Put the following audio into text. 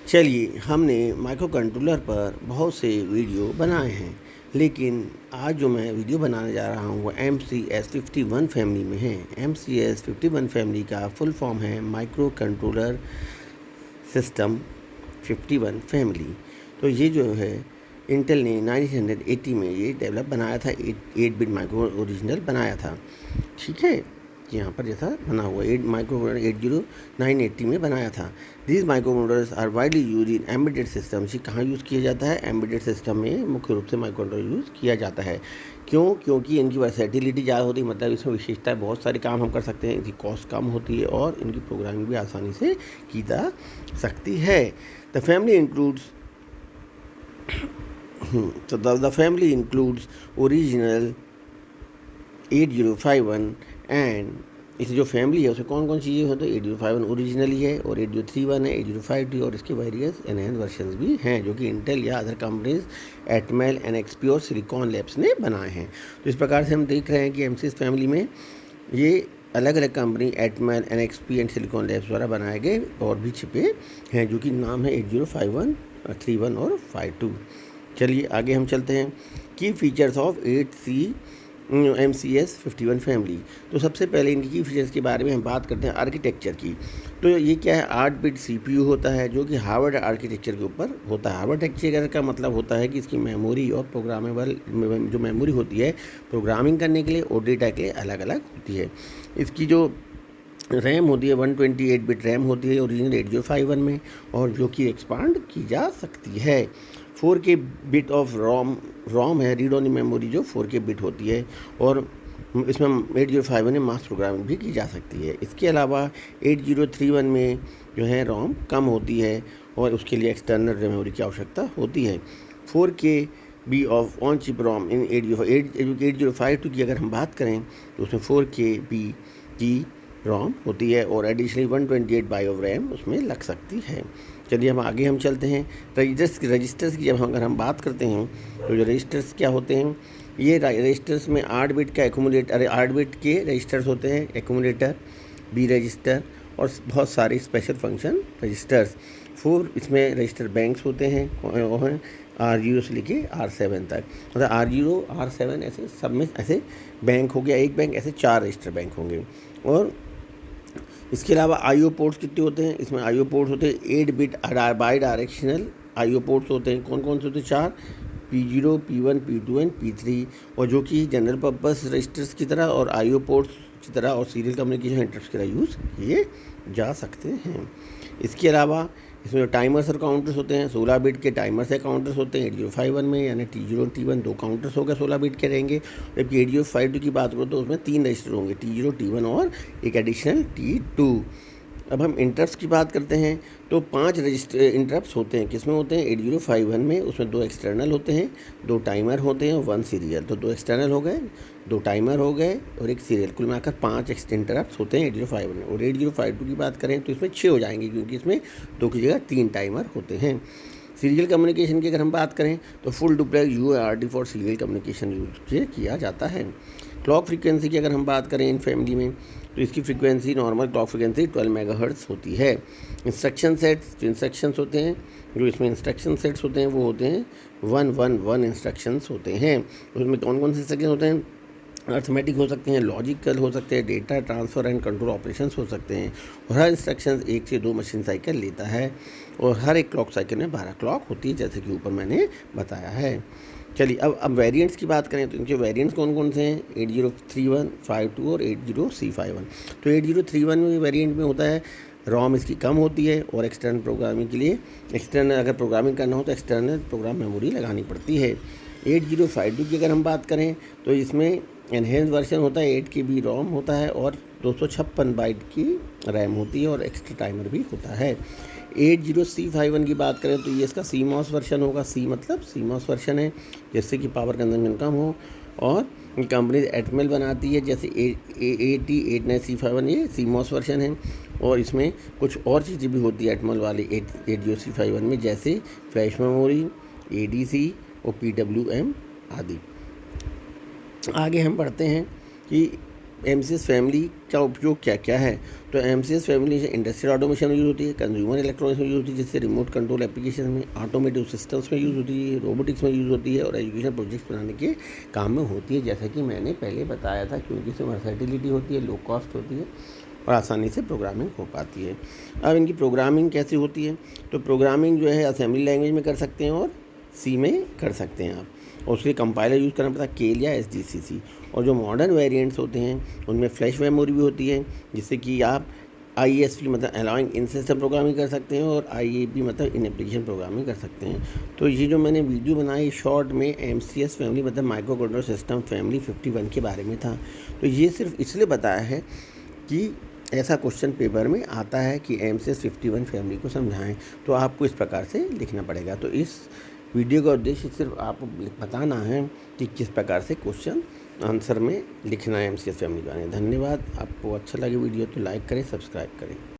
चलिए, हमने micro controller पर बहुत से वीडियो बनाए हैं, लेकिन आज जो मैं वीडियो बनाने जा रहा हूँ वो MCS51 फैमिली में है। MCS51 फैमिली का फुल फॉर्म है माइक्रो कंट्रोलर सिस्टम 51 फैमिली। तो ये जो है इंटेल ने 1980 में ये डेवलप बनाया था, 8 बिट माइक्रो ओरिजिनल बनाया था। ठीक है, यहाँ पर जैसा बना हुआ 8 माइक्रो 80980 में बनाया था। These microcontrollers are widely use in embedded system. ये कहाँ यूज़ किया जाता है? एम्बेडेड सिस्टम में मुख्य रूप से माइक्रो कंट्रोलर यूज़ किया जाता है। क्यों? क्योंकि इनकी वर्सेटिलिटी ज़्यादा होती है, मतलब इसमें विशेषता है, बहुत सारे काम हम कर सकते हैं, इनकी कॉस्ट कम होती है और इनकी प्रोग्रामिंग भी आसानी से की जा सकती है। The family includes so the family includes original 8051 and इस जो फैमिली है उसमें कौन कौन चीज़ें होती है? 8051 ओरिजिनल ही है और 8031 है, 8052 और इसके वेरियस एनहेंस वर्जन्स भी हैं जो कि इंटेल या अदर कंपनीज एटमेल, NXP और सिलिकॉन लैब्स ने बनाए हैं। तो इस प्रकार से हम देख रहे हैं कि MCS फैमिली में ये अलग अलग company Atmel, NXP and Silicon Labs द्वारा बनाए गए और भी छिपे हैं जो कि नाम है 8051, 31 और 52। चलिए आगे हम चलते हैं। की features of 8C MCS51 family. तो सबसे पहले इनकी की फीचर्स के बारे में हम बात करते हैं आर्किटेक्चर की। तो ये क्या है? 8 बिट CPU होता है जो कि हार्वर्ड आर्किटेक्चर के ऊपर होता है। हार्वर्ड आर्किटेक्चर का मतलब होता है कि इसकी मेमोरी और प्रोग्रामेबल जो मेमोरी होती है प्रोग्रामिंग करने के लिए और डेटा के लिए अलग अलग होती है। इसकी जो रैम होती है 128 बिट रैम होती है ओरिजिनल 8051 में, और जो कि एक्सपांड की जा सकती है। 4K बिट ऑफ रोम है, रीड ओनली मेमोरी जो 4K बिट होती है, और इसमें 8051 में मास प्रोग्रामिंग भी की जा सकती है। इसके अलावा 8031 में जो है रोम कम होती है और उसके लिए एक्सटर्नल मेमोरी की आवश्यकता होती है। 4K B of on chip ROM in 8052 की अगर हम बात करें तो उसमें 4K बी की रोम होती है और एडिशनली 128 बाई ऑफ रैम उसमें लग सकती है। चलिए हम चलते हैं रजिस्टर्स की। जब अगर हम बात करते हैं तो जो रजिस्टर्स क्या होते हैं, ये रजिस्टर्स में 8 बिट का एक्यूमुलेटर, 8 बिट के रजिस्टर्स होते हैं, एक्यूमुलेटर, बी रजिस्टर और बहुत सारे स्पेशल फंक्शन रजिस्टर्स। 4 इसमें रजिस्टर बैंक्स होते हैं, R0 से लेके R7 तक, मतलब R0 R7 ऐसे सब में ऐसे बैंक हो गया, एक बैंक, ऐसे 4 रजिस्टर बैंक होंगे। और इसके अलावा IO पोर्ट्स कितने होते हैं? इसमें IO पोर्ट्स होते हैं 8 bit by directional IO ports होते हैं। कौन कौन से होते हैं? 4, P0, P1, P2 and P3, और जो कि जनरल पर्पस रजिस्टर्स की तरह और IO पोर्ट्स की तरह और सीरियल कम्युनिकेशन इंटरप्ट्स की तरह यूज़ किए जा सकते हैं। इसके अलावा इसमें जो टाइमर्स और काउंटर्स होते हैं, 16 बिट के टाइमर्स या काउंटर्स होते हैं 8051 में, यानी T0 और T1 दो काउंटर्स हो गए 16 बिट के रहेंगे। जबकि 8052 की बात करो तो उसमें 3 रजिस्टर होंगे, T0, T1 और एक एडिशनल T2। अब हम इंटरप्ट्स की बात करते हैं तो 5 रजिस्टर इंटरप्ट्स होते हैं। किसमें होते हैं? 8051 में। उसमें 2 एक्सटर्नल होते हैं, 2 टाइमर होते हैं, 1 सीरियल। तो 2 एक्सटर्नल हो गए, 2 टाइमर हो गए और 1 सीरियल, कुल मिलाकर 5 इंटरप्ट्स होते हैं 8051 में। और 8052 की बात करें तो इसमें 6 हो जाएंगे क्योंकि इसमें 2 की जगह 3 टाइमर होते हैं। सीरियल कम्युनिकेशन की अगर हम बात करें तो full duplex UART for serial communication use किया जाता है। क्लॉक फ्रीक्वेंसी की अगर हम बात करें इन फैमिली में तो इसकी frequency normal clock frequency 12 megahertz होती है। इंस्ट्रक्शन सेट्स, जो इंस्ट्रक्शंस होते हैं, जो इसमें इंस्ट्रक्शन सेट्स होते हैं वो होते हैं 111 इंस्ट्रक्शंस होते हैं। उसमें कौन कौन से इंस्ट्रक्शन होते हैं? अर्थमेटिक हो सकते हैं, लॉजिकल हो सकते हैं, data transfer and control operations हो सकते हैं। और हर इंस्ट्रक्शन 1 से 2 मशीन साइकिल लेता है और हर एक क्लॉक साइकिल में 12 क्लॉक होती है, जैसे कि ऊपर मैंने बताया है। चलिए अब वेरिएंट्स की बात करें तो इनके वेरिएंट्स कौन कौन से हैं? 8031, 52 और 80C51। तो 8031 में वेरिएंट में होता है रोम इसकी कम होती है और एक्सटर्नल प्रोग्रामिंग के लिए एक्सटर्नल अगर प्रोग्रामिंग करना हो तो एक्सटर्नल प्रोग्राम मेमोरी लगानी पड़ती है। 8052 की अगर हम बात करें तो इसमें एनहेंस वर्जन होता है, 8 KB रोम होता है और 256 बाइट की रैम होती है और एक्स्ट्रा टाइमर भी होता है। 80C51 की बात करें तो ये इसका CMOS वर्जन होगा। C मतलब CMOS वर्जन है, जिससे कि पावर कंजम्पशन कम हो, और कंपनी एटमेल बनाती है, जैसे 8089C51 ये CMOS वर्जन है। और इसमें कुछ और चीज़ें भी होती है एटमेल वाली 80C51 में, जैसे फ्लैश मेमोरी, ADC और PWM आदि। आगे हम पढ़ते हैं कि एमसीएस फैमिली का उपयोग क्या क्या है, तो एमसीएस फैमिली से इंडस्ट्रियल ऑटोमेशन में यूज़ होती है, कंज्यूमर इलेक्ट्रॉनिक्स में यूज़ होती है, जिससे रिमोट कंट्रोल एप्लीकेशन में, ऑटोमेटिव सिस्टम्स में यूज़ होती है, रोबोटिक्स में यूज़ होती है और एजुकेशन प्रोजेक्ट्स बनाने के काम में होती है, जैसा कि मैंने पहले बताया था, क्योंकि इसमें वर्सैटिलिटी होती है, लो कॉस्ट होती है और आसानी से प्रोग्रामिंग हो पाती है। अब इनकी प्रोग्रामिंग कैसे होती है, तो प्रोग्रामिंग जो है असेंबली लैंग्वेज में कर सकते हैं और सी में कर सकते हैं आप, और उसके कंपाइलर यूज़ करना पड़ता है केल या एसजीसीसी। और जो मॉडर्न वेरिएंट्स होते हैं उनमें फ्लैश मेमोरी भी होती है, जिससे कि आप आईएसपी मतलब अलाउइंग इन सिस्टम प्रोग्रामिंग कर सकते हैं और आईएपी मतलब इन एप्लीकेशन प्रोग्रामिंग कर सकते हैं। तो ये जो मैंने वीडियो बनाई शॉर्ट में एमसीएस फैमिली मतलब माइक्रो कंट्रोलर सिस्टम फैमिली 51 के बारे में था। तो ये सिर्फ इसलिए बताया है कि ऐसा क्वेश्चन पेपर में आता है कि एमसीएस 51 फैमिली को समझाएं, तो आपको इस प्रकार से लिखना पड़ेगा। तो इस वीडियो का उद्देश्य सिर्फ आपको बताना है कि किस प्रकार से क्वेश्चन आंसर में लिखना है एमसीएस फैमिली का। धन्यवाद। आपको अच्छा लगे वीडियो तो लाइक करें, सब्सक्राइब करें।